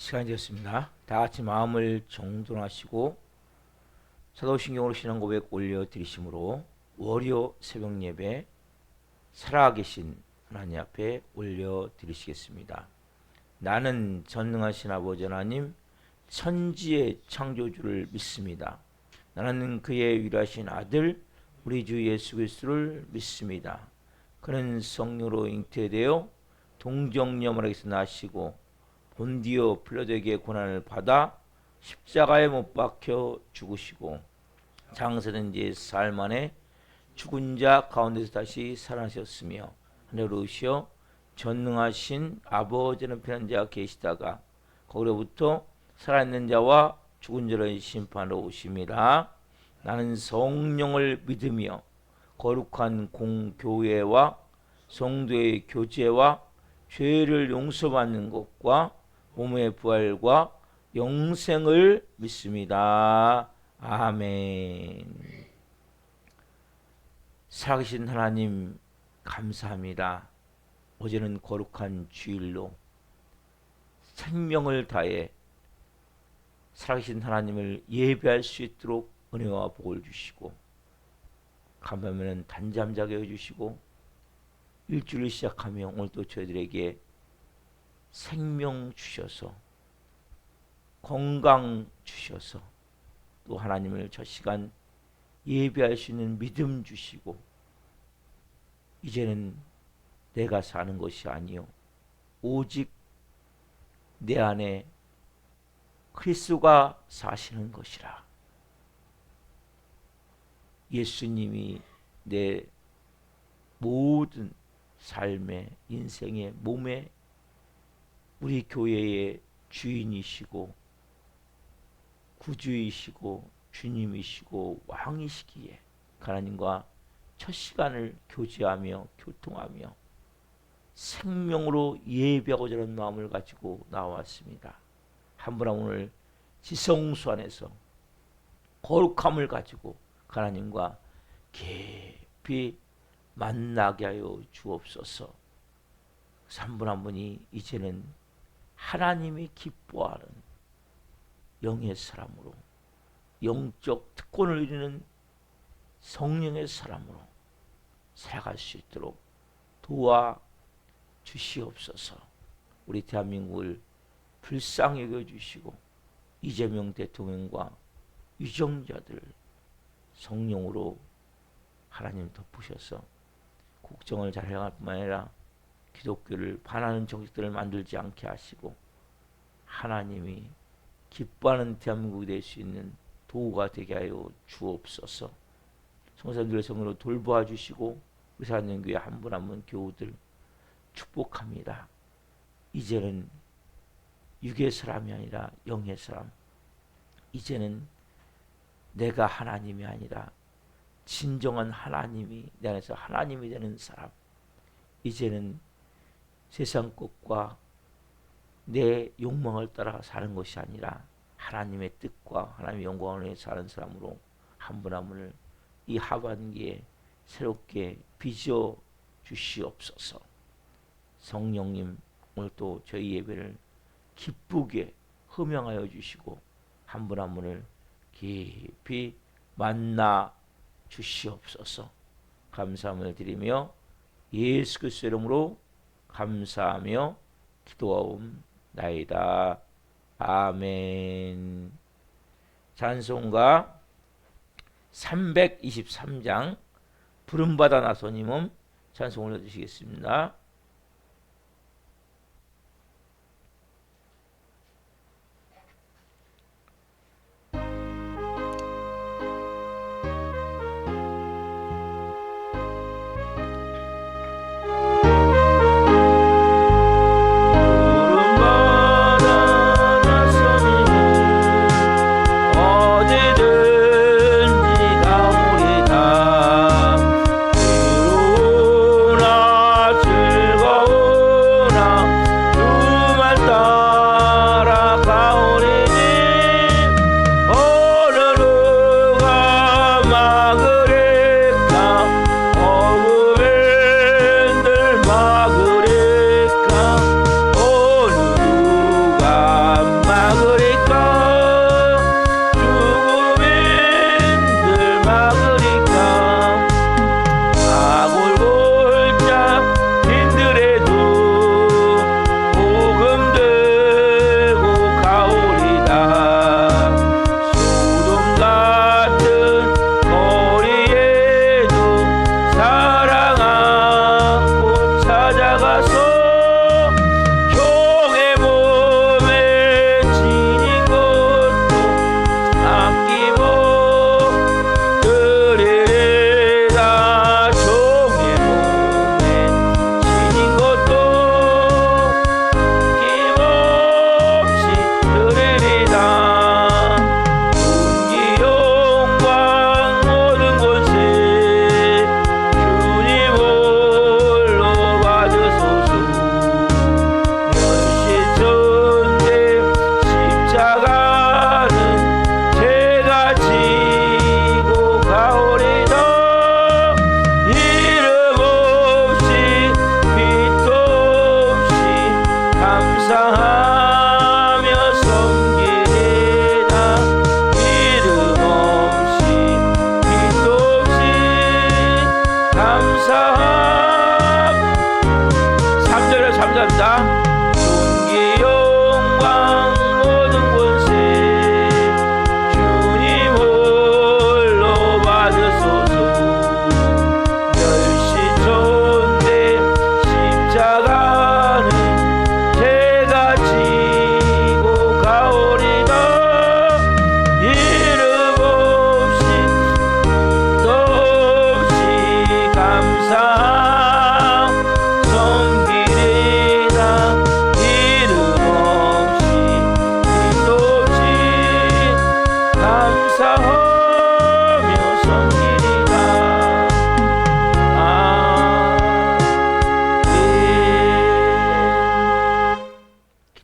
시간이 되었습니다. 다 같이 마음을 정돈하시고 사도신경으로 신앙 고백 올려드리심으로 월요 새벽 예배 살아계신 하나님 앞에 올려드리시겠습니다. 나는 전능하신 아버지 하나님 천지의 창조주를 믿습니다. 나는 그의 위대하신 아들 우리 주 예수 그리스도를 믿습니다. 그는 성령으로 잉태되어 동정녀마리아에서 나시고 본디오 필라도에게 고난을 받아 십자가에 못 박혀 죽으시고 장사된 지 사흘 만에 죽은 자 가운데서 다시 살아나셨으며 하늘로 오시어 전능하신 아버지는 편한 자가 계시다가 거기로부터 살아있는 자와 죽은 자를 심판하러 오심이라. 나는 성령을 믿으며 거룩한 공교회와 성도의 교제와 죄를 용서받는 것과 몸의 부활과 영생을 믿습니다. 아멘. 살아계신 하나님 감사합니다. 어제는 거룩한 주일로 생명을 다해 살아계신 하나님을 예배할 수 있도록 은혜와 복을 주시고 간밤에는 단잠 자게 해주시고 일주일을 시작하며 오늘도 저희들에게 생명 주셔서 건강 주셔서 또 하나님을 저 시간 예배할 수 있는 믿음 주시고 이제는 내가 사는 것이 아니요 오직 내 안에 그리스도가 사시는 것이라. 예수님이 내 모든 삶의 인생의 몸의 우리 교회의 주인이시고 구주이시고 주님이시고 왕이시기에 하나님과 첫 시간을 교제하며 교통하며 생명으로 예배하고자 하는 마음을 가지고 나왔습니다. 한 분 오늘 지성소 안에서 거룩함을 가지고 하나님과 깊이 만나게 하여 주옵소서. 한 분 한 분이 이제는 하나님이 기뻐하는 영의 사람으로 영적 특권을 이루는 성령의 사람으로 살아갈 수 있도록 도와 주시옵소서. 우리 대한민국을 불쌍히 여겨주시고 이재명 대통령과 유정자들 성령으로 하나님 덮으셔서 국정을 잘 해갈 뿐만 아니라 기독교를 반하는 정책들을 만들지 않게 하시고 하나님이 기뻐하는 대한민국이 될 수 있는 도구가 되게 하여 주옵소서. 성사님들의 성으로 돌보아 주시고 우리 사랑교회 한 분 한 분 교우들 축복합니다. 이제는 육의 사람이 아니라 영의 사람, 이제는 내가 하나님이 아니라 진정한 하나님이 내 안에서 하나님이 되는 사람, 이제는 세상 것과 내 욕망을 따라 사는 것이 아니라 하나님의 뜻과 하나님의 영광을 위해 사는 사람으로 한 분 한 분을 이 하반기에 새롭게 빚어 주시옵소서. 성령님 오늘 또 저희 예배를 기쁘게 흠양하여 주시고 한 분 한 분을 깊이 만나 주시옵소서. 감사함을 드리며 예수 그리스도의 이름으로 감사하며 기도하옵나이다. 아멘. 찬송가 323장 부름받아 나서님은 찬송 올려주시겠습니다. 어디든지 가오리다. 이루나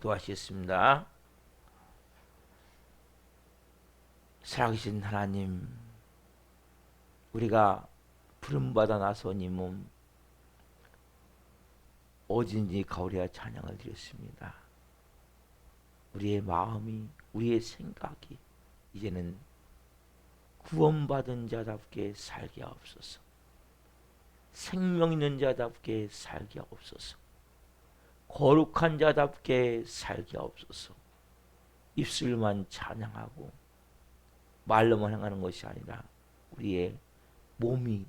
기도하시겠습니다. 살아계신 하나님, 우리가 부름받아 나선 이 몸 어딘지 가오리와 찬양을 드렸습니다. 우리의 마음이, 우리의 생각이 이제는 구원받은 자답게 살게 하옵소서. 생명 있는 자답게 살게 하옵소서. 거룩한 자답게 살게 하옵소서. 입술만 찬양하고 말로만 행하는 것이 아니라 우리의 몸이,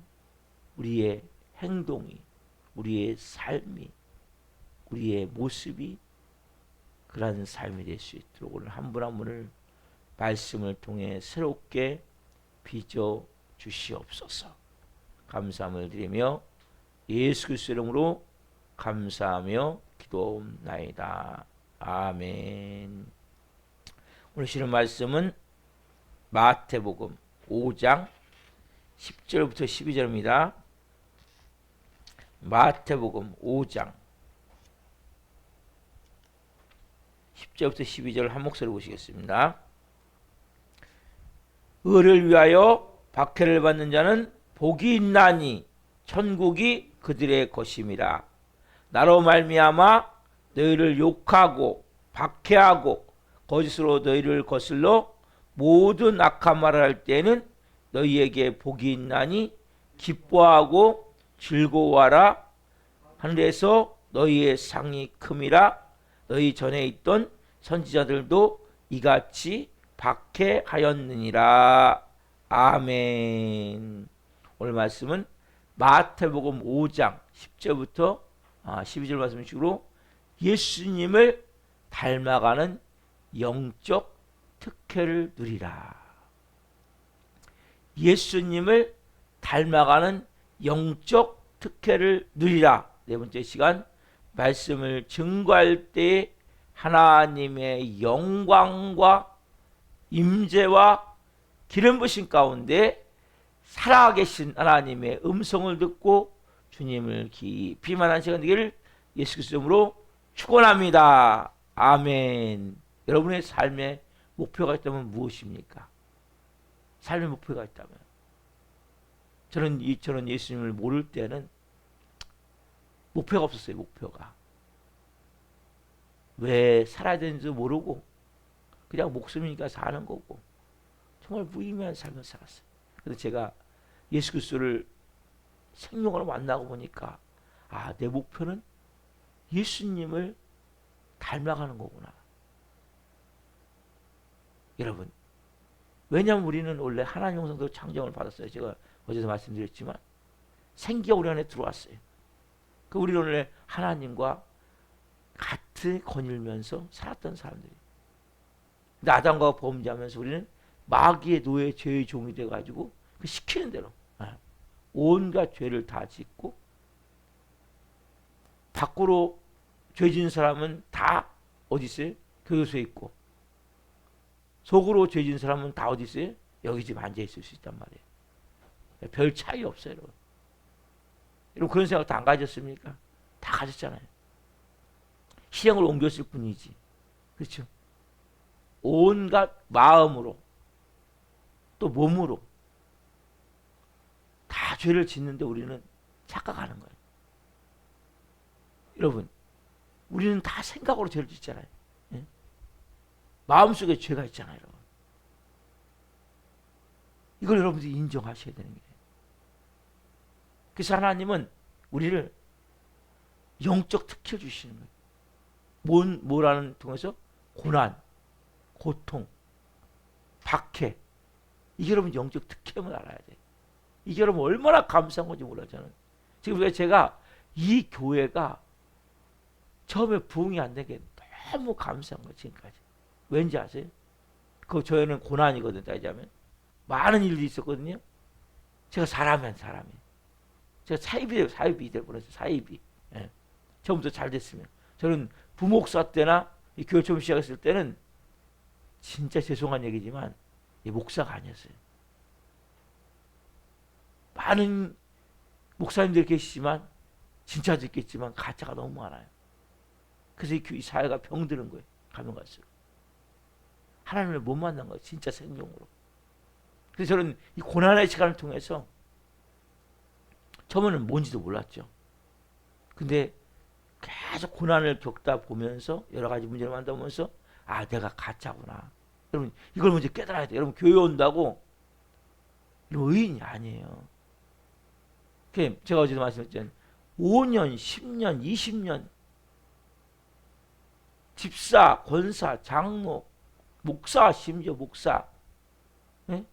우리의 행동이, 우리의 삶이, 우리의 모습이 그러한 삶이 될 수 있도록 오늘 한 분 한 분을 말씀을 통해 새롭게 빚어 주시옵소서. 감사함을 드리며 예수 그리스도의 이름으로 감사하며 기도옵나이다. 아멘. 오늘 실은 말씀은 마태복음 5장 10절부터 12절입니다. 마태복음 5장 10절부터 12절 한 목소리 보시겠습니다. 의를 위하여 박해를 받는 자는 복이 있나니 천국이 그들의 것임이라. 나로 말미암아 너희를 욕하고 박해하고 거짓으로 너희를 거슬러 모든 악한 말을 할 때에는 너희에게 복이 있나니 기뻐하고 즐거워하라. 하늘에서 너희의 상이 큼이라. 너희 전에 있던 선지자들도 이같이 박해하였느니라. 아멘. 오늘 말씀은 마태복음 5장 10절부터 12절 말씀식으로 예수님을 닮아가는 영적 특혜를 누리라. 예수님을 닮아가는 영적 특혜를 누리라. 네 번째 시간, 말씀을 증거할 때 하나님의 영광과 임재와 기름 부으심 가운데 살아계신 하나님의 음성을 듣고 주님을 깊이 만난 시간 되기를 예수 그리스도 이름으로 축원합니다. 아멘. 여러분의 삶의 목표가 있다면 무엇입니까? 삶의 목표가 있다면, 저는 예수님을 모를 때는 목표가 없었어요. 목표가 왜 살아야 되는지 모르고 그냥 목숨이니까 사는 거고 정말 무의미한 삶을 살았어요. 그래서 제가 예수 그리스도를 생명으로 만나고 보니까 내 목표는 예수님을 닮아가는 거구나. 여러분, 왜냐하면 우리는 원래 하나님 형상대로 창조를 받았어요. 제가 어제도 말씀드렸지만 생기가 우리 안에 들어왔어요. 우리는 원래 하나님과 같이 거닐면서 살았던 사람들이. 근데 아담과 범죄하면서 우리는 마귀의 노예, 죄의 종이 돼가지고 그 시키는 대로 온갖 죄를 다 짓고, 밖으로 죄 지은 사람은 다 어디 있어요? 교도소에 있고, 속으로 죄 지은 사람은 다 어디 있어요? 여기 집 앉아 있을 수 있단 말이에요. 별 차이 없어요, 여러분. 여러분 그런 생각 다 안 가졌습니까? 다 가졌잖아요. 시행을 옮겼을 뿐이지. 그렇죠? 온갖 마음으로 또 몸으로 다 죄를 짓는데 우리는 착각하는 거예요. 여러분, 우리는 다 생각으로 죄를 짓잖아요. 예? 마음속에 죄가 있잖아요. 여러분. 이걸 여러분들이 인정하셔야 되는 거예요. 그래서 하나님은 우리를 영적 특혜 주시는 거예요. 뭐라는 통해서? 고난, 고통, 박해. 이게 여러분 영적 특혜임을 알아야 돼요. 이게 여러분 얼마나 감사한 건지 몰라요. 저는 지금 제가 이 교회가 처음에 부흥이 안 된 게 너무 감사한 거예요. 지금까지. 왠지 아세요? 저희는 고난이거든요. 따지자면 많은 일들이 있었거든요. 제가 사람이 제가 사입이 될 뻔했어요. 사입이. 예. 처음부터 잘 됐으면. 저는 부목사 때나 이 교회 처음 시작했을 때는 진짜 죄송한 얘기지만 목사가 아니었어요. 많은 목사님들 계시지만 진짜도 있겠지만 가짜가 너무 많아요. 그래서 이 사회가 병드는 거예요. 가면 갈수록 하나님을 못 만난 거예요. 진짜 생명으로. 그래서 저는 이 고난의 시간을 통해서 처음에는 뭔지도 몰랐죠. 근데 계속 고난을 겪다 보면서 여러 가지 문제를 만나보면서 아, 내가 가짜구나. 여러분 이걸 먼저 깨달아야 돼요. 여러분 교회 온다고 의인이 아니에요. 제가 어제도 말씀드렸잖아요. 5년, 10년, 20년 집사, 권사, 장로, 목사, 심지어 목사. 예?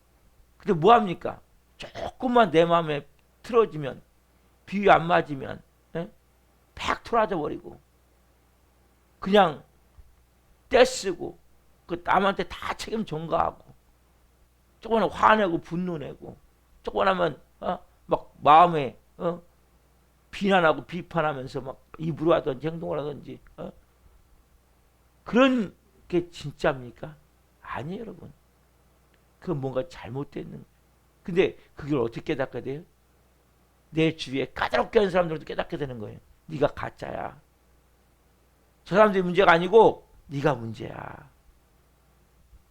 근데 뭐합니까? 조금만 내 마음에 틀어지면, 비위 안 맞으면 예? 팍 틀어져 버리고 그냥 떼쓰고 그 남한테 다 책임 전가하고 조금만 화내고 분노내고 조금만 하면 막 마음에 비난하고 비판하면서 막 입으로 하든지 행동을 하든지 그런 게 진짜입니까? 아니에요, 여러분. 그건 뭔가 잘못되는 거예요. 근데 그걸 어떻게 깨닫게 돼요? 내 주위에 까다롭게 하는 사람들도 깨닫게 되는 거예요. 네가 가짜야. 저 사람들이 문제가 아니고 네가 문제야.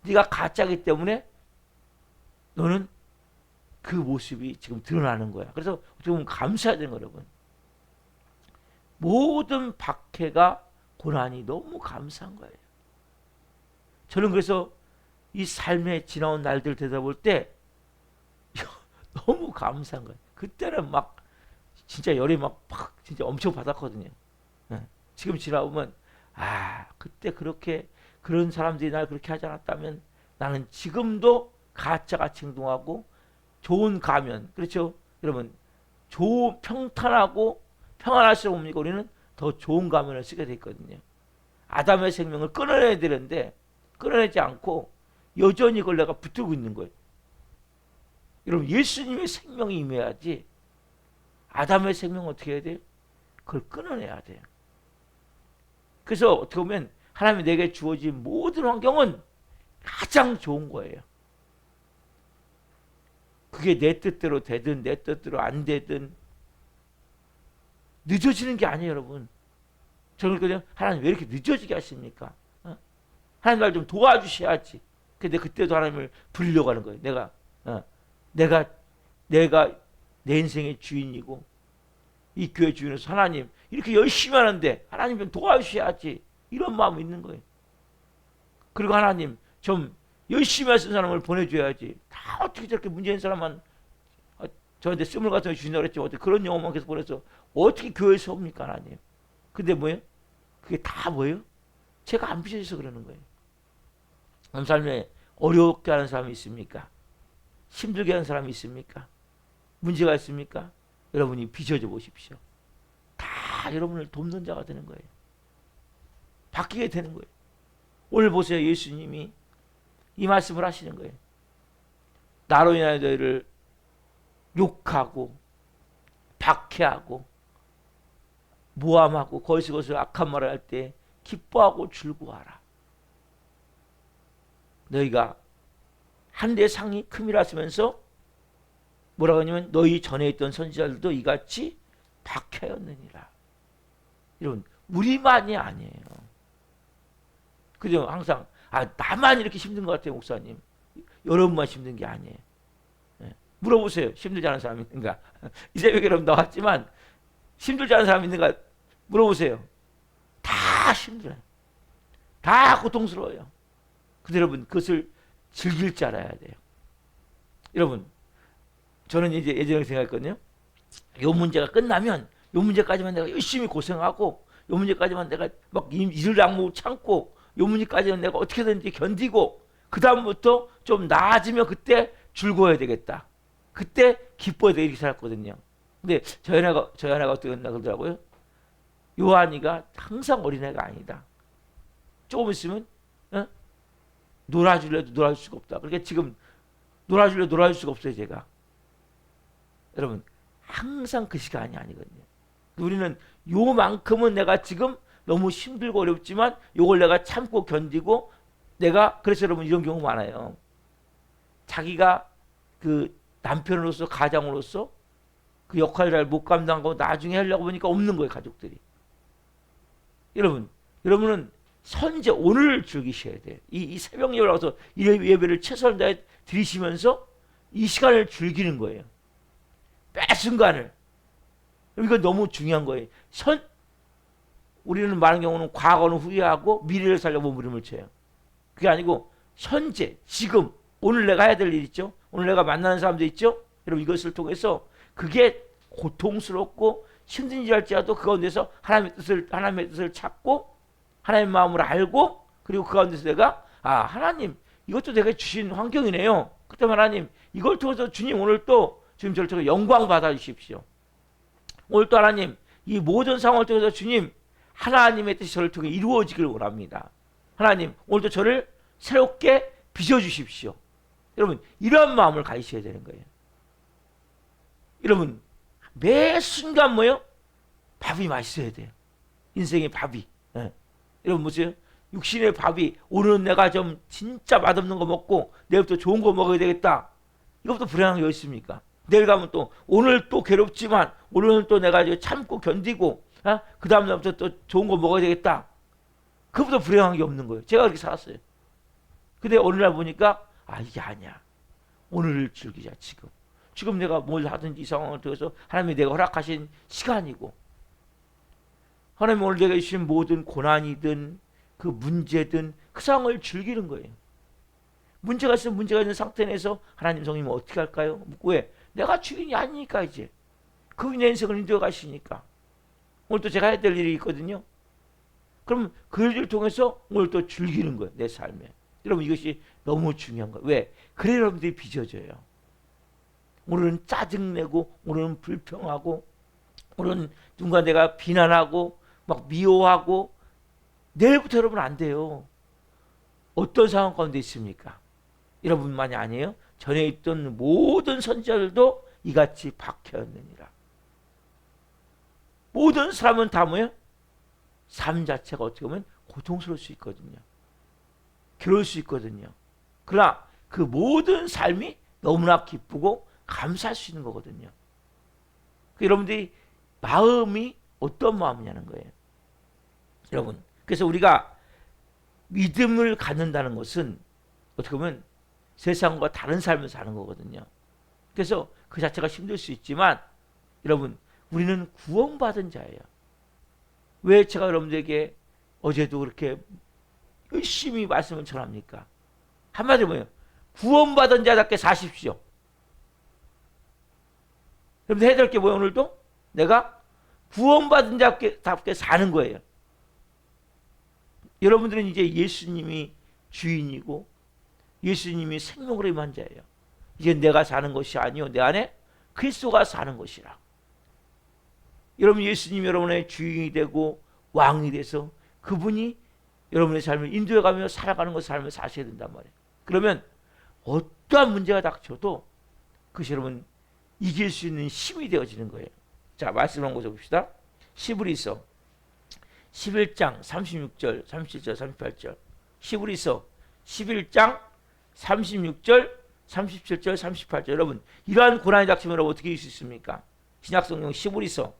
네가 가짜이기 때문에 너는 그 모습이 지금 드러나는 거야. 그래서 어떻게 보면 감사해야 되는 거예요, 여러분. 모든 박해가 고난이 너무 감사한 거예요. 저는 그래서 이 삶의 지나온 날들 되돌아볼 때 너무 감사한 거예요. 그때는 막 진짜 열이 막 진짜 엄청 받았거든요. 지금 지나보면 그때 그렇게 그런 사람들이 날 그렇게 하지 않았다면 나는 지금도 가짜같이 행동하고 좋은 가면, 그렇죠? 여러분, 평탄하고 평안할수록 뭡니까? 우리는 더 좋은 가면을 쓰게 돼 있거든요. 아담의 생명을 끊어내야 되는데 끊어내지 않고 여전히 그걸 내가 붙들고 있는 거예요. 여러분, 예수님의 생명이 임해야지 아담의 생명은 어떻게 해야 돼요? 그걸 끊어내야 돼요. 그래서 어떻게 보면 하나님이 내게 주어진 모든 환경은 가장 좋은 거예요. 그게 내 뜻대로 되든 내 뜻대로 안 되든 늦어지는 게 아니에요, 여러분. 저는 그냥 하나님 왜 이렇게 늦어지게 하십니까? 하나님 날 좀 도와주셔야지. 근데 그때도 하나님을 부리려고 하는 거예요. 내가 내 인생의 주인이고 이 교회 주인으로서 하나님 이렇게 열심히 하는데 하나님 좀 도와주셔야지. 이런 마음이 있는 거예요. 그리고 하나님 좀 열심히 하신 사람을 보내줘야지. 다 어떻게 저렇게 문제 있는 사람만 저한테 스물 같은 거 주신다고 그랬지. 어떻게 그런 영혼만 계속 보내서 어떻게 교회에서 옵니까, 하나님? 근데 뭐예요? 그게 다 뭐예요? 제가 안 빚어져서 그러는 거예요. 삶에 어렵게 하는 사람이 있습니까? 힘들게 하는 사람이 있습니까? 문제가 있습니까? 여러분이 빚어져 보십시오. 다 여러분을 돕는 자가 되는 거예요. 바뀌게 되는 거예요. 오늘 보세요. 예수님이 이 말씀을 하시는 거예요. 나로 인하여 너희를 욕하고 박해하고 모함하고 거기서 악한 말을 할 때 기뻐하고 즐거워하라. 너희가 한대 상이 큼이라 하면서 뭐라고 하냐면 너희 전에 있던 선지자들도 이같이 박해였느니라. 여러분, 우리만이 아니에요. 그죠? 항상 나만 이렇게 힘든 것 같아요, 목사님. 여러분만 힘든 게 아니에요. 물어보세요. 힘들지 않은 사람이 있는가? 이 새벽에 여러분 나왔지만 힘들지 않은 사람이 있는가? 물어보세요. 다 힘들어요. 다 고통스러워요. 근데 여러분 그것을 즐길 줄 알아야 돼요. 여러분, 저는 이제 예전에 생각했거든요. 요 문제가 끝나면 요 문제까지만 내가 열심히 고생하고 요 문제까지만 내가 막 이를 악물고 참고 요 문제까지는 내가 어떻게든지 견디고 그 다음부터 좀 나아지면 그때 즐거워야 되겠다. 그때 기뻐야 돼. 이렇게 살았거든요. 근데 저희 아내가 어떻게 했나 그러더라고요. 요한이가 항상 어린애가 아니다. 조금 있으면 놀아줄래도 놀아줄 수가 없다. 그러니까 지금 놀아줄 수가 없어요, 제가. 여러분, 항상 그 시간이 아니거든요. 우리는 요만큼은 내가 지금 너무 힘들고 어렵지만 요걸 내가 참고 견디고 그래서 여러분 이런 경우 많아요. 자기가 그 남편으로서 가장으로서 그 역할을 잘 못 감당하고 나중에 하려고 보니까 없는 거예요, 가족들이. 여러분은 선제 오늘을 즐기셔야 돼요. 이 새벽 예배를 와서 이 예배를 최선을 다해 드리시면서 이 시간을 즐기는 거예요. 매 순간을. 이거 너무 중요한 거예요. 우리는 많은 경우는 과거는 후회하고 미래를 살려고 몸부림을 쳐요. 그게 아니고 현재, 지금, 오늘 내가 해야 될 일 있죠? 오늘 내가 만나는 사람도 있죠? 여러분 이것을 통해서 그게 고통스럽고 힘든지 할지라도 그 가운데서 하나님의 뜻을 찾고 하나님의 마음을 알고 그리고 그 가운데서 내가 하나님 이것도 내가 주신 환경이네요. 그때 하나님 이걸 통해서 주님 오늘 또 지금 저를 통해 영광 받아 주십시오. 오늘 또 하나님 이 모든 상황을 통해서 주님 하나님의 뜻이 저를 통해 이루어지기를 원합니다. 하나님 오늘도 저를 새롭게 빚어주십시오. 여러분 이런 마음을 가지셔야 되는 거예요. 여러분 매 순간 뭐요? 밥이 맛있어야 돼요. 인생의 밥이. 예. 여러분 보세요. 육신의 밥이 오늘은 내가 좀 진짜 맛없는 거 먹고 내일부터 좋은 거 먹어야 되겠다. 이것부터 불행한 게 있습니까? 내일 가면 또 오늘 또 괴롭지만 오늘은 또 내가 참고 견디고 그 다음 날부터 또 좋은 거 먹어야 되겠다. 그것보다 불행한 게 없는 거예요. 제가 그렇게 살았어요. 근데 어느 날 보니까 이게 아니야. 오늘을 즐기자. 지금 내가 뭘 하든지 이 상황을 통해서 하나님이 내가 허락하신 시간이고 하나님 오늘 내가 주신 모든 고난이든 그 문제든 그 상황을 즐기는 거예요. 문제가 있으면 문제가 있는 상태 내에서 하나님 성님은 어떻게 할까요? 묻고 왜? 내가 주인이 아니니까 이제 그분이 내 인생을 인도해 가시니까 오늘 또 제가 해야 될 일이 있거든요. 그럼 그 일을 통해서 오늘 또 즐기는 거예요. 내 삶에. 여러분 이것이 너무 중요한 거예요. 왜? 그래 여러분들이 빚어져요. 오늘은 짜증내고 오늘은 불평하고 오늘은 누군가 내가 비난하고 막 미워하고 내일부터 여러분 안 돼요. 어떤 상황 가운데 있습니까? 여러분만이 아니에요. 전에 있던 모든 선지자들도 이같이 박해였느니라. 모든 사람은 다 뭐예요? 삶 자체가 어떻게 보면 고통스러울 수 있거든요. 괴로울 수 있거든요. 그러나 그 모든 삶이 너무나 기쁘고 감사할 수 있는 거거든요. 여러분들이 마음이 어떤 마음이냐는 거예요. 여러분, 그래서 우리가 믿음을 갖는다는 것은 어떻게 보면 세상과 다른 삶을 사는 거거든요. 그래서 그 자체가 힘들 수 있지만 여러분 우리는 구원받은 자예요. 왜 제가 여러분들에게 어제도 그렇게 열심히 말씀을 전합니까? 한마디로 뭐예요? 구원받은 자답게 사십시오. 여러분들 해야 될 게 뭐예요? 오늘도? 내가 구원받은 자답게 사는 거예요. 여러분들은 이제 예수님이 주인이고 예수님이 생명으로 임한 자예요. 이제 내가 사는 것이 아니요 내 안에 그리스도가 사는 것이라. 여러분 예수님이 여러분의 주인이 되고 왕이 돼서 그분이 여러분의 삶을 인도해가며 살아가는 것 삶을 사셔야 된단 말이에요. 그러면 어떠한 문제가 닥쳐도 그것이 여러분 이길 수 있는 힘이 되어지는 거예요. 자 말씀 한번 봅시다. 히브리서 11장 36절 37절 38절 히브리서 11장 36절 37절 38절 여러분 이러한 고난이 닥치면 여러분 어떻게 이길 수 있습니까? 신약성경 히브리서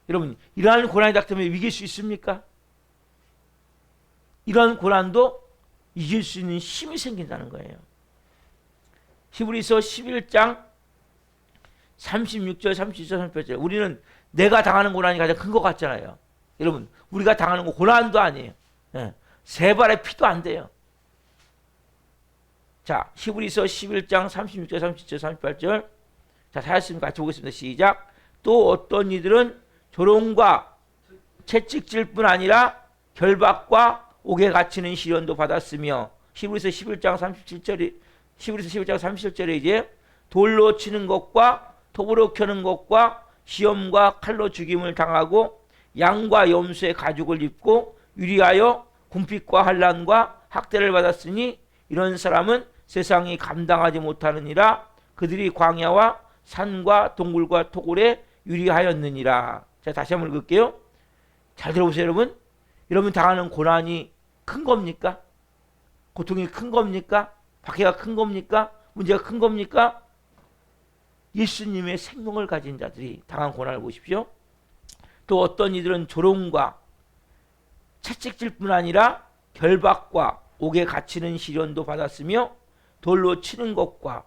여러분 이러한 고난이 닥치면 이길 수 있습니까? 이러한 고난도 이길 수 있는 힘이 생긴다는 거예요. 히브리서 11장 36절 37절 38절 우리는 내가 당하는 고난이 가장 큰 것 같잖아요. 여러분 우리가 당하는 거 고난도 아니에요. 세 발의 피도 안 돼요. 자 히브리서 11장 36절 37절 38절 자 다시 같이 보겠습니다. 시작. 또 어떤 이들은 조롱과 채찍질 뿐 아니라 결박과 옥에 갇히는 시련도 받았으며 히브리서 11장 37절에 히브리서 11장 37절에 이제 돌로 치는 것과 톱으로 켜는 것과 시험과 칼로 죽임을 당하고 양과 염소의 가죽을 입고 유리하여 궁핍과 환난과 학대를 받았으니 이런 사람은 세상이 감당하지 못하느니라. 그들이 광야와 산과 동굴과 토굴에 유리하였느니라. 자 다시 한번 읽을게요. 잘 들어보세요 여러분. 여러분 당하는 고난이 큰 겁니까? 고통이 큰 겁니까? 박해가 큰 겁니까? 문제가 큰 겁니까? 예수님의 생명을 가진 자들이 당한 고난을 보십시오. 또 어떤 이들은 조롱과 채찍질뿐 아니라 결박과 옥에 갇히는 시련도 받았으며 돌로 치는 것과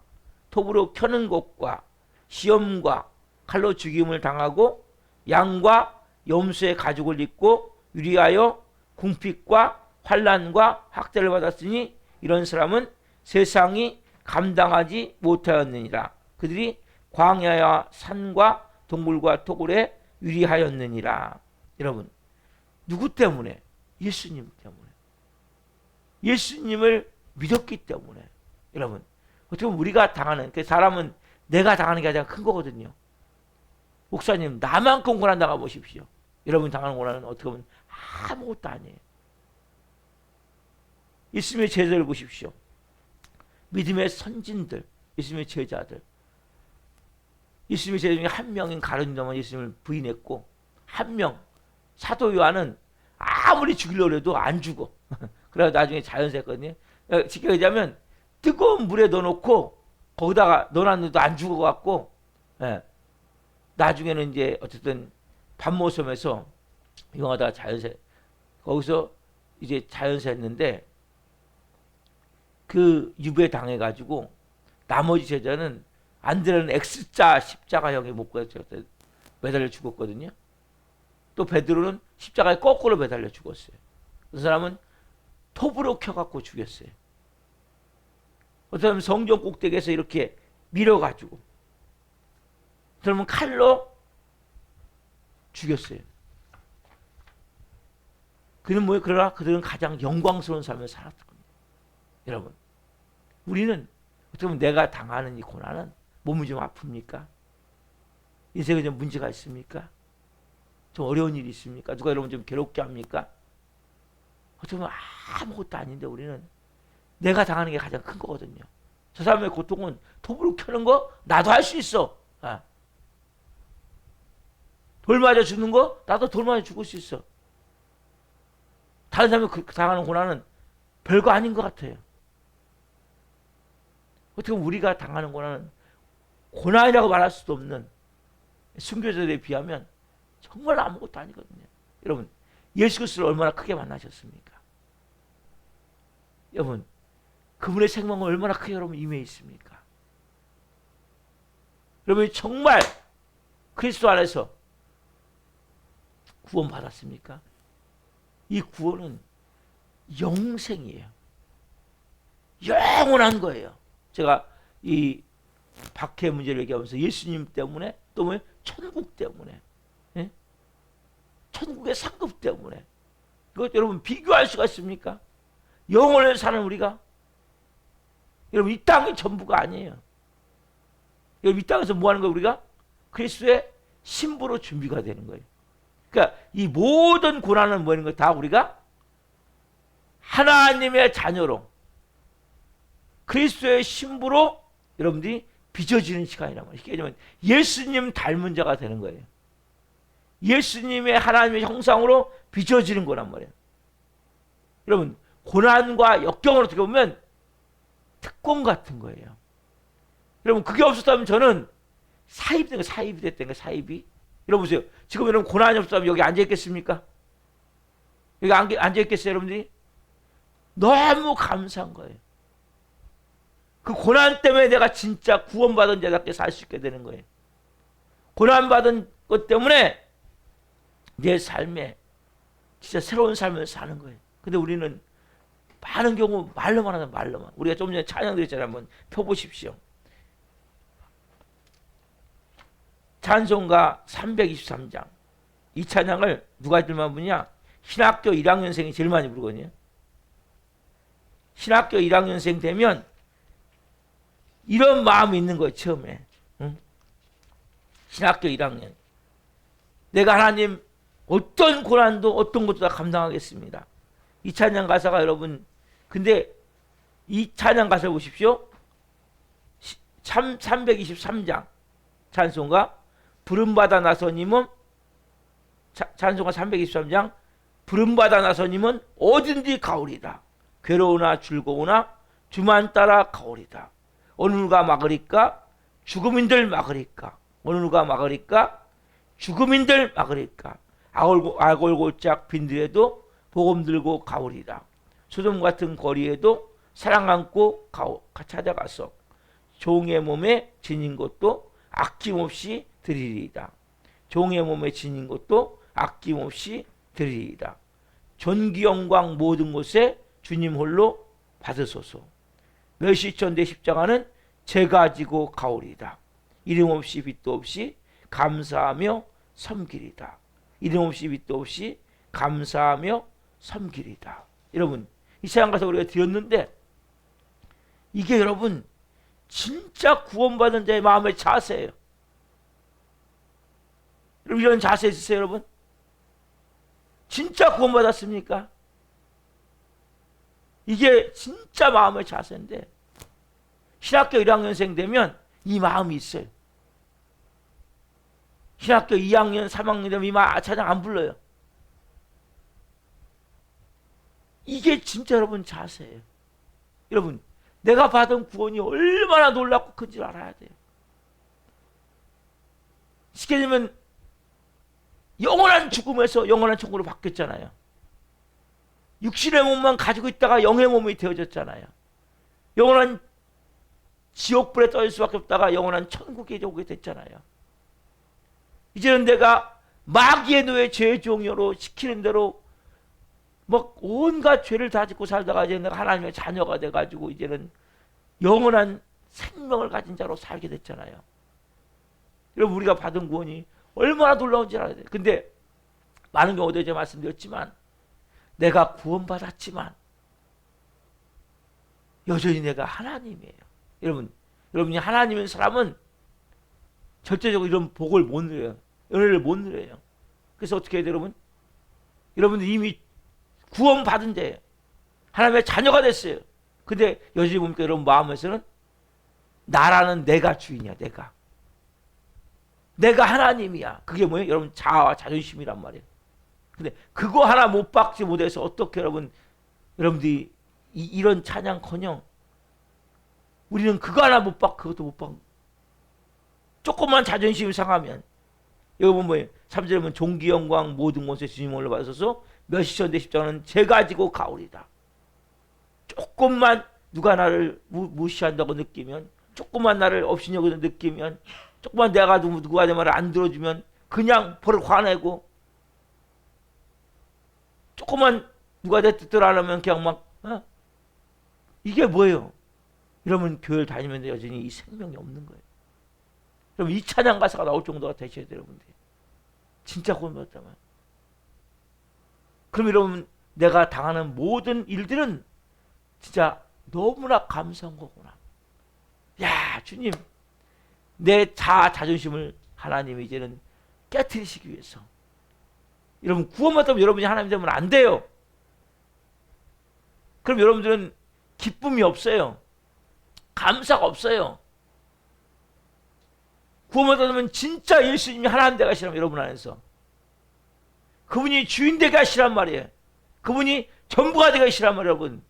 톱으로 켜는 것과 시험과 칼로 죽임을 당하고 양과 염소의 가죽을 입고 유리하여 궁핍과 환난과 학대를 받았으니 이런 사람은 세상이 감당하지 못하였느니라. 그들이 광야와 산과 동굴과 토굴에 유리하였느니라. 여러분, 누구 때문에? 예수님 때문에. 예수님을 믿었기 때문에. 여러분, 어떻게 보면 우리가 당하는, 그 사람은 내가 당하는 게 가장 큰 거거든요. 목사님, 나만큼 고난 당해 보십시오. 여러분 당하는 고난은 어떻게 보면 아무것도 아니에요. 예수님의 제자들 보십시오. 믿음의 선진들, 예수님의 제자들. 예수님의 제자 중에 한 명인 가룟유다만 예수님을 부인했고, 한 명, 사도 요한은 아무리 죽이려고 해도 안 죽어. 그래서 나중에 자연사했거든요. 쉽게 얘기하면 뜨거운 물에 넣어놓고 거기다가 넣어놨는데도 안 죽어갖고, 예. 나중에는 이제 어쨌든 반모섬에서 이용하다가 자연사, 거기서 이제 자연사했는데 그 유배 당해가지고 나머지 제자는 안드레는 X자 십자가형에 못 매달려 죽었거든요. 또 베드로는 십자가에 거꾸로 매달려 죽었어요. 그 사람은 톱으로 켜갖고 죽였어요. 어떤 사람은 성전 꼭대기에서 이렇게 밀어가지고, 그러면 칼로 죽였어요. 그는 뭐예요? 그러나 그들은 가장 영광스러운 삶을 살았던 겁니다. 여러분, 우리는 어떻게 보면 내가 당하는 이 고난은 몸이 좀 아픕니까? 인생에 좀 문제가 있습니까? 좀 어려운 일이 있습니까? 누가 여러분 좀 괴롭게 합니까? 어떻게 보면 아무것도 아닌데 우리는 내가 당하는 게 가장 큰 거거든요. 저 사람의 고통은 톱으로 켜는 거 나도 할 수 있어. 아. 돌 맞아 죽는 거 나도 돌 맞아 죽을 수 있어. 다른 사람이 당하는 고난은 별거 아닌 것 같아요. 어떻게 보면 우리가 당하는 고난은 고난이라고 말할 수도 없는, 순교자들에 비하면 정말 아무것도 아니거든요. 여러분, 예수 그리스도를 얼마나 크게 만나셨습니까? 여러분, 그분의 생명은 얼마나 크게 여러분 임해 있습니까? 여러분이 정말 그리스도 안에서 구원 받았습니까? 이 구원은 영생이에요. 영원한 거예요. 제가 이 박해 문제를 얘기하면서 예수님 때문에, 또 뭐 천국 때문에, 예? 천국의 상급 때문에, 이거 여러분 비교할 수가 있습니까? 영원을 사는 우리가, 여러분 이 땅이 전부가 아니에요. 여러분 이 땅에서 뭐 하는 거예요? 우리가 그리스도의 신부로 준비가 되는 거예요. 그러니까 이 모든 고난은 뭐 하는 거예요? 다 우리가 하나님의 자녀로 그리스도의 신부로 여러분들이 빚어지는 시간이란 말이에요. 쉽게 얘기하면 예수님 닮은 자가 되는 거예요. 예수님의 하나님의 형상으로 빚어지는 거란 말이에요. 여러분, 고난과 역경을 어떻게 보면 특권 같은 거예요. 여러분, 그게 없었다면 저는 사입이 됐던 거예요. 사입이. 여러분 보세요. 지금 여러분 고난이 없었다면 여기 앉아있겠습니까? 여기 앉아있겠어요, 여러분들이? 너무 감사한 거예요. 그 고난 때문에 내가 진짜 구원받은 자답게 살 수 있게 되는 거예요. 고난받은 것 때문에 내 삶에 진짜 새로운 삶을 사는 거예요. 근데 우리는 많은 경우 말로만 하다 말로만. 우리가 좀 전에 찬양 드렸잖아요. 한번 펴보십시오. 찬송가 323장. 이 찬양을 누가 제일 많이 부르냐? 신학교 1학년생이 제일 많이 부르거든요. 신학교 1학년생 되면 이런 마음이 있는 거예요. 처음에. 응? 신학교 1학년. 내가 하나님 어떤 고난도 어떤 것도 다 감당하겠습니다. 이 찬양 가사가 여러분, 근데 이 찬양 가사 보십시오. 323장 찬송가 부름받아 나서님은, 찬송가 323장 부름받아 나서님은 어딘지 가오리다. 괴로우나 즐거우나 주만 따라 가오리다. 어느 누가 막으리까? 죽음인들 막으리까? 어느 누가 막으리까? 죽음인들 막으리까? 아골골짝 빈들에도 복음 들고 가오리라. 소돔 같은 거리에도 사랑 안고 찾아가서 종의 몸에 지닌 것도 아낌없이 드리리이다. 종의 몸에 지닌 것도 아낌없이 드리리이다. 존귀 영광 모든 곳에 주님 홀로 받으소서. 멸시천 내 십자가는 제가 지고 가오리이다. 이름 없이 빛도 없이 감사하며 섬기리다. 이름 없이 빛도 없이 감사하며 섬기리다. 여러분, 이 세상 가서 우리가 드렸는데 이게 여러분 진짜 구원받은 자의 마음의 자세예요. 여러분, 이런 자세 있으세요, 여러분? 진짜 구원받았습니까? 이게 진짜 마음의 자세인데 신학교 1학년생 되면 이 마음이 있어요. 신학교 2학년, 3학년 되면 이 마음 찬양 안 불러요. 이게 진짜 여러분 자세예요. 여러분, 내가 받은 구원이 얼마나 놀랍고 큰지 알아야 돼요. 쉽게 되면 영원한 죽음에서 영원한 천국으로 바뀌었잖아요. 육신의 몸만 가지고 있다가 영의 몸이 되어졌잖아요. 영원한 지옥불에 떨어질 수밖에 없다가 영원한 천국에 오게 됐잖아요. 이제는 내가 마귀의 노예 죄의 종으로 시키는 대로 뭐 온갖 죄를 다 짓고 살다가 이제 내가 하나님의 자녀가 돼가지고 이제는 영원한 생명을 가진 자로 살게 됐잖아요. 여러분, 우리가 받은 구원이 얼마나 놀라운지 알아야 돼요. 근데 많은 경우도 이제 말씀드렸지만 내가 구원받았지만 여전히 내가 하나님이에요. 여러분이 하나님인 사람은 절대적으로 이런 복을 못 누려요. 은혜를 못 누려요. 그래서 어떻게 해야 돼요, 여러분? 여러분들 이미 구원받은 자예요. 하나님의 자녀가 됐어요. 근데 여전히 보니까 여러분 마음에서는 나라는 내가 주인이야, 내가 하나님이야. 그게 뭐예요? 여러분, 자아와 자존심이란 말이에요. 근데 그거 하나 못 받지 못해서 어떻게 여러분들이 이런 찬양커녕 우리는 그거 하나 못 받고 그것도 못 받고 조금만 자존심이 상하면 여기 보면 뭐예요? 3절에 보면 종기 영광 모든 곳에 주님 홀로 받으소서 멸시천 내 십자가는 제가 지고 가오리다. 조금만 누가 나를 무시한다고 느끼면, 조금만 나를 업신여기서 느끼면, 조금만 내가 누가 내 말을 안 들어주면 그냥 벌을 화내고, 조금만 누가 내 뜻대로 안 하면 그냥 막 이게 뭐예요? 이러면 교회를 다니면서 여전히 이 생명이 없는 거예요. 그럼 이 찬양 가사가 나올 정도가 되셔야 돼요, 여러분들. 진짜 구원받았다면. 그럼 여러분, 내가 당하는 모든 일들은 진짜 너무나 감사한 거구나. 야, 주님, 내 자존심을 하나님이 이제는 깨트리시기 위해서. 여러분, 구원받다면 여러분이 하나님 되면 안 돼요. 그럼 여러분들은 기쁨이 없어요. 감사가 없어요. 구원받으면 진짜 예수님이 하나님 되게 하시라면 여러분 안에서 그분이 주인 되게 하시란 말이에요. 그분이 전부가 되게 하시란 말이에요, 여러분.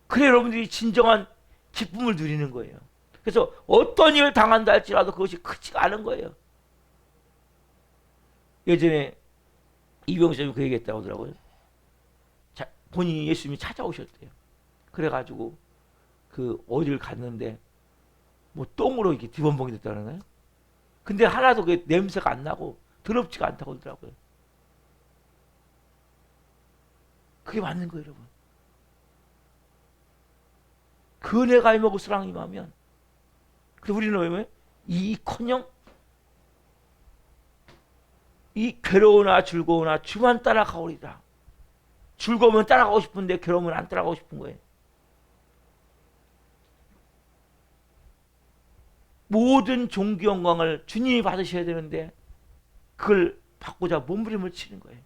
그래 여러분들이 진정한 기쁨을 누리는 거예요. 그래서 어떤 일을 당한다 할지라도 그것이 크지가 않은 거예요. 예전에 이병선이 그 얘기했다고 하더라고요. 본인이 예수님이 찾아오셨대요. 그래가지고 그 어디를 갔는데 뭐 똥으로 이렇게 뒤범벅이 됐다는 거예요. 근데 하나도 그 냄새가 안 나고 더럽지가 않다고 하더라고요. 그게 맞는 거예요, 여러분. 그 은혜가 임하고 사랑이 임하면, 그래서 우리는 왜 이커녕 이 괴로우나 즐거우나 주만 따라가오리다. 즐거우면 따라가고 싶은데 괴로우면 안 따라가고 싶은 거예요. 모든 종교 영광을 주님이 받으셔야 되는데 그걸 받고자 몸부림을 치는 거예요.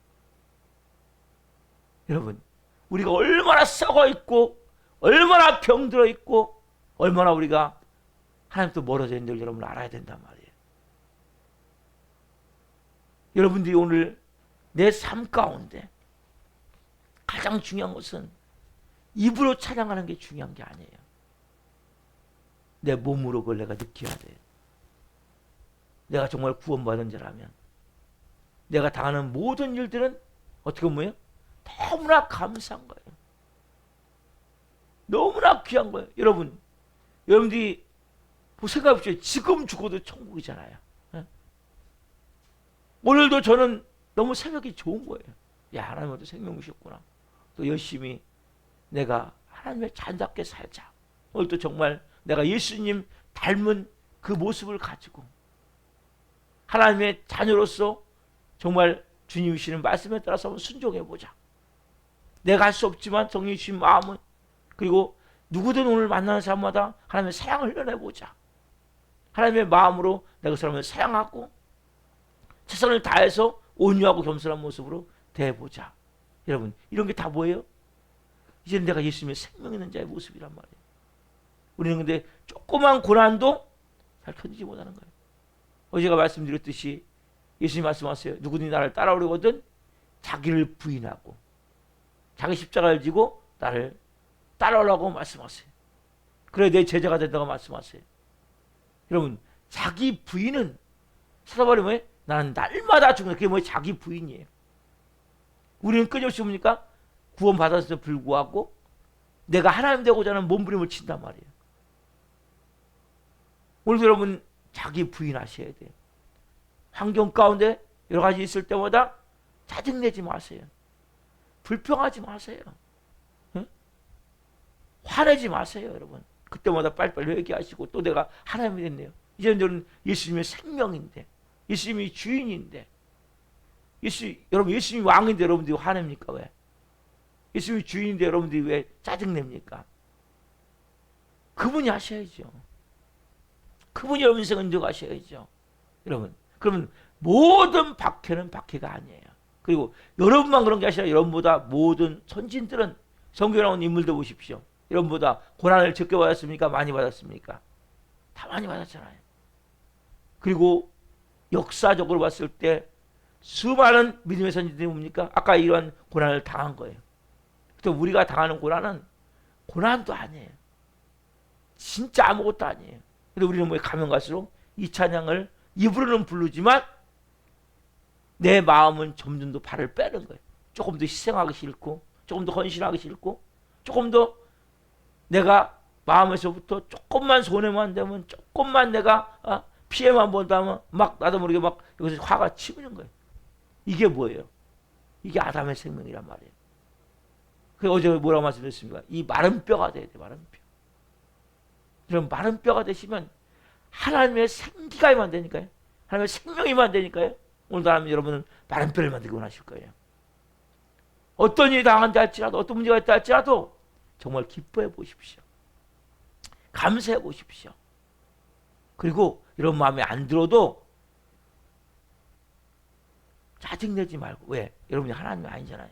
여러분, 우리가 얼마나 썩어 있고 얼마나 병들어 있고 얼마나 우리가 하나님తో 멀어져 있는 걸 여러분 알아야 된단 말이에요. 여러분들이 오늘 내 삶 가운데 가장 중요한 것은 입으로 찬양하는 게 중요한 게 아니에요. 내 몸으로 그걸 내가 느껴야 돼요. 내가 정말 구원받은 자라면 내가 당하는 모든 일들은 어떻게 보면 너무나 감사한 거예요. 너무나 귀한 거예요. 여러분들이 생각해 보세요. 지금 죽어도 천국이잖아요. 오늘도 저는 너무 새벽이 좋은 거예요. 야, 하나님도 생명 주셨구나. 또 열심히 내가 하나님의 자녀답게 살자. 오늘도 정말 내가 예수님 닮은 그 모습을 가지고 하나님의 자녀로서 정말 주님 주시는 말씀에 따라서 한번 순종해보자. 내가 할 수 없지만 성령이 주신 마음은, 그리고 누구든 오늘 만나는 사람마다 하나님의 사랑을 흘려내보자. 하나님의 마음으로 내가 그 사람을 사랑하고 최선을 다해서 온유하고 겸손한 모습으로 대해보자. 여러분, 이런 게 다 뭐예요? 이제는 내가 예수님의 생명 있는 자의 모습이란 말이에요. 우리는 근데 조그만 고난도 잘 견디지 못하는 거예요. 어제가 말씀드렸듯이 예수님 말씀하세요. 누구든지 나를 따라오려거든 자기를 부인하고 자기 십자가를 지고 나를 따라오라고 말씀하세요. 그래 내 제자가 된다고 말씀하세요. 여러분, 자기 부인은 찾아버리면 나는 날마다 죽는, 그게 뭐예요? 자기 부인이에요. 우리는 끊임없이 뭡니까? 구원 받았음에도 불구하고 내가 하나님 되고자 하는 몸부림을 친단 말이에요. 오늘도 여러분 자기 부인하셔야 돼요. 환경 가운데 여러 가지 있을 때마다 짜증내지 마세요. 불평하지 마세요. 응? 화내지 마세요, 여러분. 그때마다 빨리빨리 회개하시고, 또 내가 하나님이 됐네요. 이제는 저는 예수님의 생명인데, 예수님이 주인인데, 여러분 예수님이 왕인데 여러분들이 화냅니까? 왜? 예수님이 주인인데 여러분들이 왜 짜증냅니까? 그분이 하셔야죠. 그분이 여러분 인생을 인도하셔야죠. 여러분, 그러면 모든 박해는 박해가 아니에요. 그리고 여러분만 그런 게 아니라 여러분보다 모든 선진들은, 성경에 나온 인물들 보십시오. 여러분보다 고난을 적게 받았습니까? 많이 받았습니까? 다 많이 받았잖아요. 그리고 역사적으로 봤을 때 수많은 믿음의 선진들이 뭡니까? 아까 이런 고난을 당한 거예요. 또 우리가 당하는 고난은 고난도 아니에요. 진짜 아무것도 아니에요. 근데 우리는 뭐 가면 갈수록 이 찬양을 입으로는 부르지만 내 마음은 점점 더 발을 빼는 거예요. 조금 더 희생하기 싫고, 조금 더 헌신하기 싫고, 조금 더 내가 마음에서부터 조금만 손해만 되면, 조금만 내가 피해만 본다면 막 나도 모르게 막 여기서 화가 치미는 거예요. 이게 뭐예요? 이게 아담의 생명이란 말이에요. 그 어제 뭐라고 말씀드렸습니까? 이 마른 뼈가 돼야 돼, 마른 뼈. 이런 마른 뼈가 되시면 하나님의 생기가 임한 되니까요. 하나님의 생명이 임한 되니까요. 오늘도 하나님 여러분은 마른 뼈를 만들기 원하실 거예요. 어떤 일이 당한다 할지라도, 어떤 문제가 있다 할지라도 정말 기뻐해 보십시오. 감사해 보십시오. 그리고 이런 마음에 안 들어도 짜증내지 말고. 왜? 여러분이 하나님이 아니잖아요.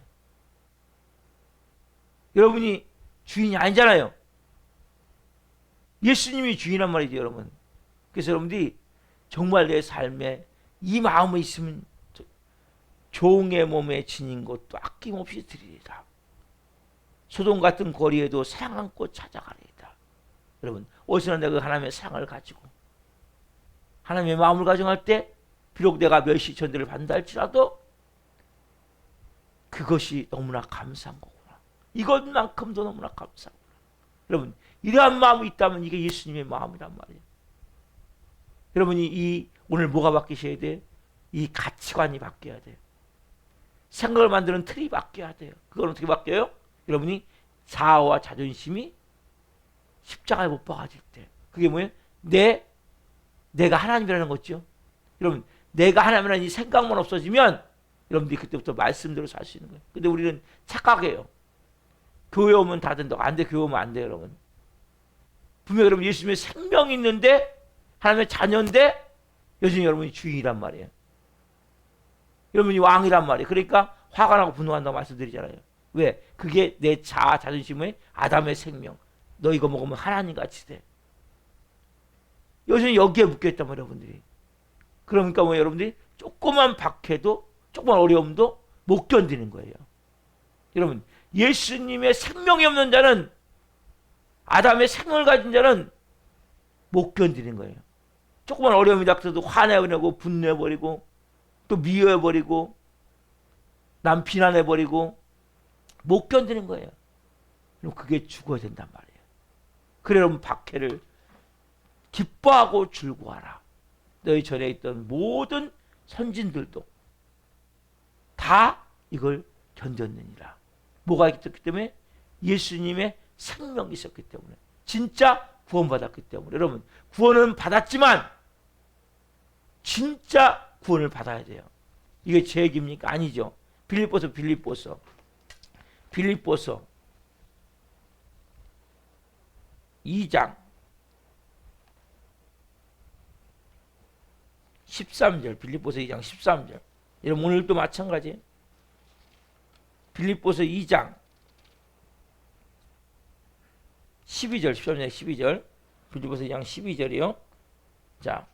여러분이 주인이 아니잖아요. 예수님이 주인한 말이죠, 여러분. 그래서 여러분들이 정말 내 삶에 이 마음이 있으면 종의 몸에 지닌 것도 아낌없이 드리리라. 소돔 같은 거리에도 사랑한 꽃 찾아가리이다. 여러분, 어디서나 내가 하나님의 사랑을 가지고 하나님의 마음을 가정할 때 비록 내가 몇시 전대를 받는다 할지라도 그것이 너무나 감사한 거구나. 이것만큼도 너무나 감사하구나. 여러분, 이러한 마음이 있다면 이게 예수님의 마음이란 말이에요. 여러분이 오늘 뭐가 바뀌셔야 돼요? 이 가치관이 바뀌어야 돼요. 생각을 만드는 틀이 바뀌어야 돼요. 그건 어떻게 바뀌어요? 여러분이 자아와 자존심이 십자가에 못 박아질 때. 그게 뭐예요? 내가 하나님이라는 거죠. 여러분, 내가 하나님이라는 이 생각만 없어지면 여러분들이 그때부터 말씀대로 살 수 있는 거예요. 근데 우리는 착각해요. 교회 오면 다 된다고. 안 돼, 교회 오면 안 돼요, 여러분. 분명히 여러분 예수님의 생명이 있는데, 하나님의 자녀인데 여전히 여러분이 주인이란 말이에요. 여러분이 왕이란 말이에요. 그러니까 화가 나고 분노한다고 말씀드리잖아요. 왜? 그게 내 자아 자존심의 아담의 생명. 너 이거 먹으면 하나님같이 돼. 여전히 여기에 묶여있단 말이에요, 여러분들이. 그러니까 뭐 여러분들이 조그만 박해도, 조그만 어려움도 못 견디는 거예요. 여러분, 예수님의 생명이 없는 자는, 아담의 생명을 가진 자는 못 견디는 거예요. 조그만 어려움이 닥쳐도 화내버리고 분내버리고 또 미워해버리고 남 비난해버리고 못 견디는 거예요. 그럼 그게 죽어야 된단 말이에요. 그래 여러분 박해를 기뻐하고 즐거워하라. 너희 전에 있던 모든 선진들도 다 이걸 견뎠느니라. 뭐가 있었기 때문에? 예수님의 생명이 있었기 때문에. 진짜 구원받았기 때문에. 여러분 구원은 받았지만 진짜 구원을 받아야 돼요. 이게 제 얘기입니까? 아니죠. 빌립보서 2장 13절. 빌립보서 2장 13절. 여러분 오늘도 마찬가지예요. 빌립보서 2장 12절 13절 12절. 빌립보서 2장 12절이요. 자,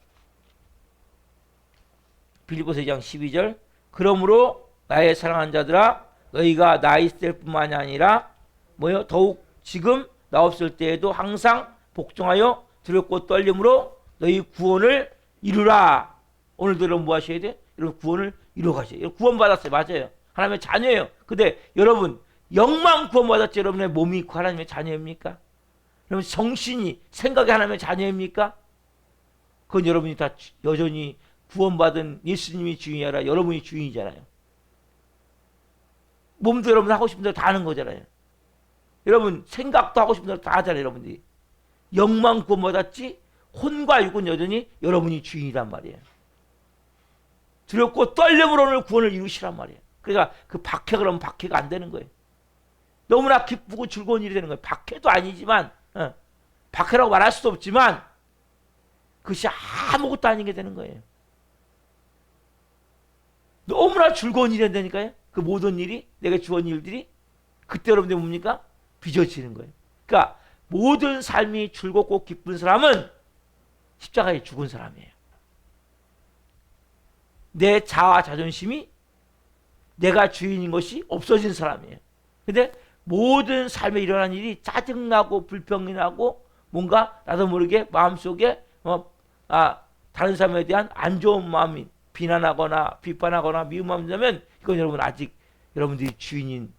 빌립보서 2장 12절. 그러므로 나의 사랑하는 자들아 너희가 나 있을 때뿐만이 아니라 뭐요? 더욱 지금 나 없을 때에도 항상 복종하여 두렵고 떨림으로 너희 구원을 이루라. 오늘도 여러분 뭐 하셔야 돼? 여러분 구원을 이루어 가셔야 돼요. 구원 받았어요. 맞아요. 하나님의 자녀예요. 근데 여러분 영만 구원 받았지 여러분의 몸이 있고 하나님의 자녀입니까? 여러분 정신이 생각이 하나님의 자녀입니까? 그건 여러분이 다 여전히 구원받은 예수님이 주인이 아니라 여러분이 주인이잖아요. 몸도 여러분 하고 싶은 대로 다 하는 거잖아요. 여러분 생각도 하고 싶은 대로 다 하잖아요. 여러분들이 영만 구원받았지 혼과 육은 여전히 여러분이 주인이란 말이에요. 두렵고 떨림으로 오늘 구원을 이루시란 말이에요. 그러니까 그 박해가 그러면 박해가 안 되는 거예요. 너무나 기쁘고 즐거운 일이 되는 거예요. 박해도 아니지만 박해라고 말할 수도 없지만 그것이 아무것도 아닌 게 되는 거예요. 너무나 즐거운 일이 된다니까요. 그 모든 일이 내가 주어진 일들이 그때 여러분들 뭡니까? 빚어지는 거예요. 그러니까 모든 삶이 즐겁고 기쁜 사람은 십자가에 죽은 사람이에요. 내 자아 자존심이 내가 주인인 것이 없어진 사람이에요. 근데 모든 삶에 일어난 일이 짜증나고 불평이 나고 뭔가 나도 모르게 마음속에 다른 사람에 대한 안 좋은 마음이 비난하거나 비판하거나 미운 마음이 들면 이건 여러분 아직 여러분들이 주인인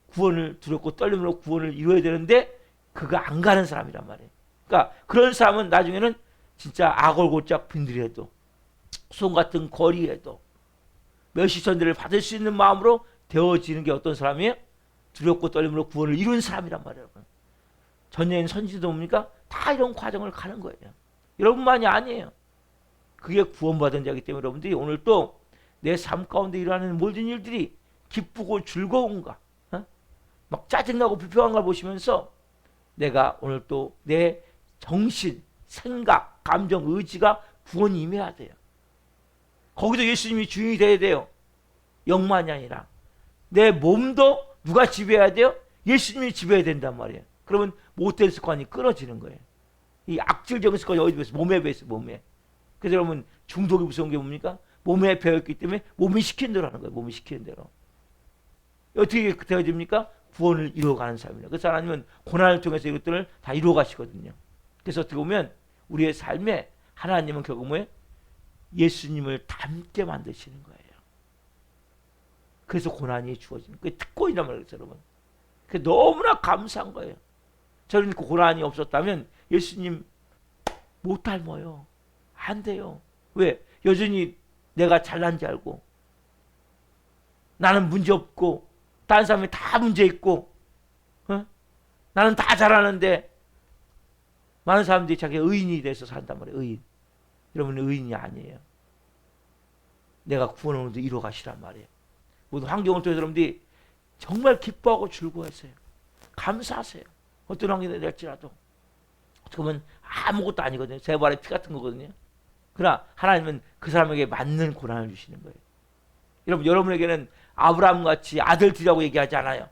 구원을 두렵고 떨림으로 구원을 이루어야 되는데 그거 안 가는 사람이란 말이에요. 그러니까 그런 사람은 나중에는 진짜 악월고짝 빈들이라도 손 같은 거리에도 멸시선들을 받을 수 있는 마음으로 되어지는 게 어떤 사람이에요? 두렵고 떨림으로 구원을 이룬 사람이란 말이에요. 전여인 선지도 뭡니까? 다 이런 과정을 가는 거예요. 여러분만이 아니에요. 그게 구원받은 자이기 때문에 여러분들이 오늘 또 내 삶 가운데 일어나는 모든 일들이 기쁘고 즐거운가 막 짜증나고 불평한가 보시면서 내가 오늘 또 내 정신, 생각, 감정, 의지가 구원이 임해야 돼요. 거기도 예수님이 주인이 돼야 돼요. 영만이 아니라 내 몸도 누가 지배해야 돼요? 예수님이 지배해야 된단 말이에요. 그러면 못된 습관이 끊어지는 거예요. 이 악질적인 습관이 어디 배웠어? 몸에 배웠어. 몸에. 그래서 여러분 중독이 무서운 게 뭡니까? 몸에 배웠기 때문에 몸이 시키는 대로 하는 거예요. 몸이 시키는 대로. 어떻게 되어집니까? 구원을 이루어가는 삶이에요. 그래서 하나님은 고난을 통해서 이것들을 다 이루어가시거든요. 그래서 어떻게 보면 우리의 삶에 하나님은 결국 뭐예요? 예수님을 닮게 만드시는 거예요. 그래서 고난이 주어지는 그게 특권이란 말이에요. 여러분. 그게 너무나 감사한 거예요. 저는 그 고난이 없었다면 예수님 못 닮아요. 안 돼요. 왜? 여전히 내가 잘난 줄 알고 나는 문제 없고 다른 사람이 다 문제 있고 나는 다 잘하는데 많은 사람들이 자기 의인이 돼서 산단 말이에요. 의인. 여러분은 의인이 아니에요. 내가 구원을 오늘도 이루어 가시란 말이에요. 모든 환경을 통해서 여러분들이 정말 기뻐하고 즐거워하세요. 감사하세요. 어떤 환경이 될지라도. 어떻게 보면 아무것도 아니거든요. 제 발에 피 같은 거거든요. 그러나 하나님은 그 사람에게 맞는 고난을 주시는 거예요. 여러분, 여러분에게는 아브라함같이 아들 드리라고 얘기하지 않아요.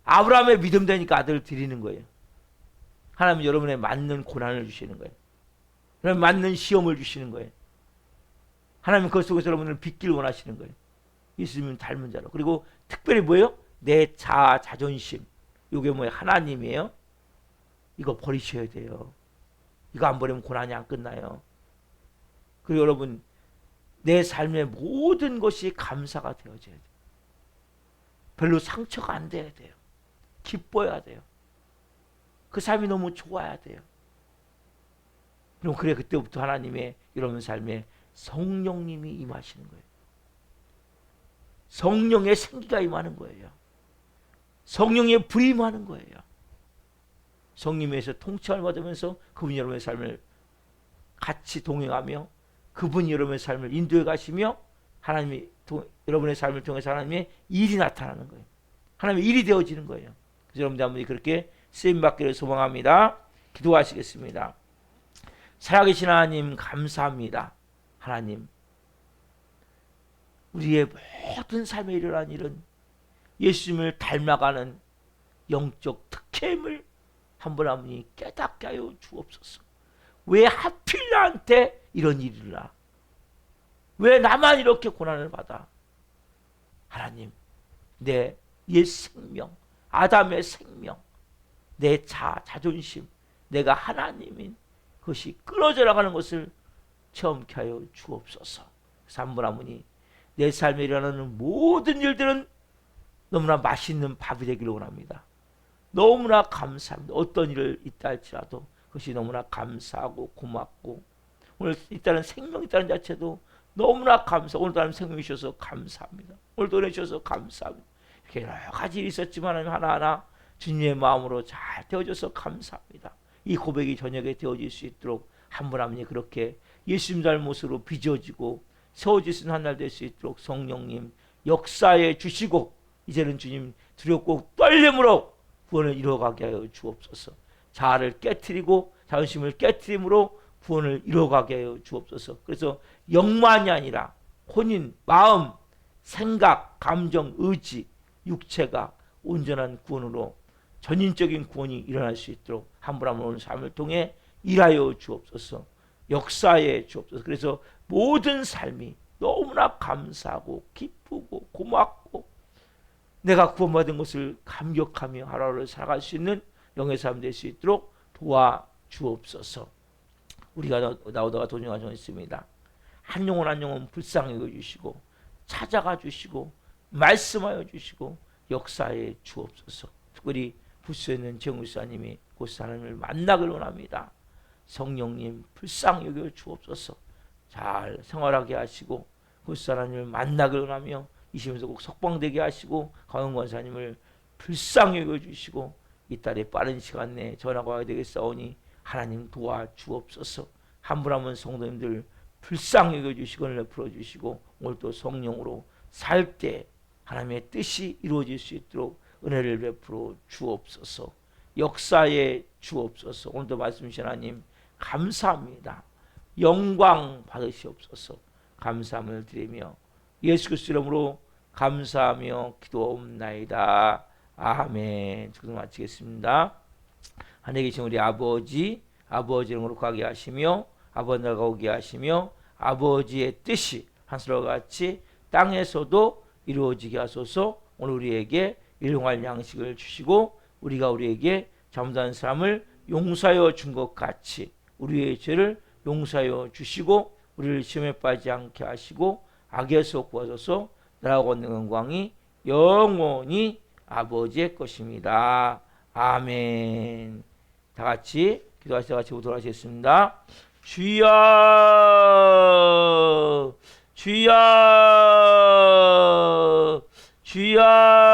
아브라함의 믿음 되니까 아들 드리는 거예요. 하나님은 여러분에 맞는 고난을 주시는 거예요. 여러분 맞는 시험을 주시는 거예요. 하나님은 그 속에서 여러분을 빚기를 원하시는 거예요. 예수님은 닮은 자로. 그리고 특별히 뭐예요? 내 자아, 자존심. 이게 뭐예요? 하나님이에요. 이거 버리셔야 돼요. 이거 안 버리면 고난이 안 끝나요. 그리고 여러분 내 삶의 모든 것이 감사가 되어져야 돼요. 별로 상처가 안 돼야 돼요. 기뻐야 돼요. 그 삶이 너무 좋아야 돼요. 그럼 그래, 그때부터 하나님의 이런 삶에 성령님이 임하시는 거예요. 성령의 생기가 임하는 거예요. 성령의 불이 임하는 거예요. 성령님에서 통치를 받으면서 그분이 여러분의 삶을 같이 동행하며 그분이 여러분의 삶을 인도해 가시며 하나님이 여러분의 삶을 통해서 하나님의 일이 나타나는 거예요. 하나님의 일이 되어지는 거예요. 그래서 여러분들 한번 그렇게 쓰임받기를 소망합니다. 기도하시겠습니다. 살아계신 하나님 감사합니다. 하나님, 우리의 모든 삶에 일어난 일은 예수님을 닮아가는 영적 특혜임을 한 분 한 분이 깨닫게 하여 주옵소서. 왜 하필 나한테 이런 일이 일어나? 왜 나만 이렇게 고난을 받아? 하나님, 내 옛 생명, 아담의 생명, 내 자존심, 내가 하나님인 것이 끊어져 나가는 것을 체험케 하여 주옵소서. 그래서 한 분 한 분이 내 삶에 일어나는 모든 일들은 너무나 맛있는 밥이 되기를 원합니다. 너무나 감사합니다. 어떤 일을 있다 할지라도 그것이 너무나 감사하고 고맙고, 오늘 있다는 생명 있다는 자체도 너무나 감사. 오늘도 하나님 생명이 주셔서 감사합니다. 오늘도 은혜 주셔서 감사합니다. 이렇게 여러 가지 일이 있었지만 하나하나 주님의 마음으로 잘 되어져서 감사합니다. 이 고백이 저녁에 되어질 수 있도록 한 분 한 분이 그렇게 예수님 닮은 빚어지고 세워질 수 있는 한 날 될 수 있도록 성령님 역사해 주시고, 이제는 주님 두렵고 떨림으로 구원을 이루어가게 하여 주옵소서. 자아를 깨트리고 자존심을 깨트림으로 구원을 이루어가게 하여 주옵소서. 그래서 영만이 아니라 혼인, 마음, 생각, 감정, 의지, 육체가 온전한 구원으로 전인적인 구원이 일어날 수 있도록 한 분 한 분 오늘 삶을 통해 일하여 주옵소서. 역사해 주옵소서. 그래서 모든 삶이 너무나 감사하고 기쁘고 고맙고 내가 구원받은 것을 감격하며 하루하루를 살아갈 수 있는 영의 삶 될 수 있도록 도와주옵소서. 우리가 나오다가 도중에 정했습니다. 한 영혼 한 영혼 불쌍히 여겨주시고 찾아가 주시고 말씀하여 주시고 역사해 주옵소서. 특별히 부스에 있는 정우사님이 곧 하나님을 만나길 원합니다. 성령님 불쌍히 여겨 주옵소서. 잘 생활하게 하시고 곧 하나님을 만나길 원하며 이 시간에서 꼭 석방되게 하시고 강원 권사님을 불쌍히 여겨주시고 이 딸의 빠른 시간 내에 전화가 와야 되겠사오니 하나님 도와주옵소서. 한 분 한 분 성도님들 불쌍히 여겨주시고 은혜를 풀어주시고 오늘 또 성령으로 살 때 하나님의 뜻이 이루어질 수 있도록 은혜를 베풀어 주옵소서. 역사에 주옵소서. 오늘도 말씀 주신 하나님 감사합니다. 영광 받으시옵소서. 감사함을 드리며 예수 그리스도 이름으로 감사하며 기도옵나이다. 아멘. 지금 마치겠습니다. 하늘에 계신 우리 아버지, 아버지 이름으로 가게 하시며 아버지 나라가 오게 하시며 아버지의 뜻이 하늘과 같이 땅에서도 이루어지게 하소서. 오늘 우리에게 일용할 양식을 주시고 우리가 우리에게 잘못한 사람을 용서하여 준 것 같이 우리의 죄를 용서하여 주시고 우리를 시험에 빠지지 않게 하시고 악에서 구하소서. 나라와 권능과 영광이 영원히 아버지의 것입니다. 아멘. 다 같이 기도하시다 같이 오도록 하겠습니다. 주여 주여 주여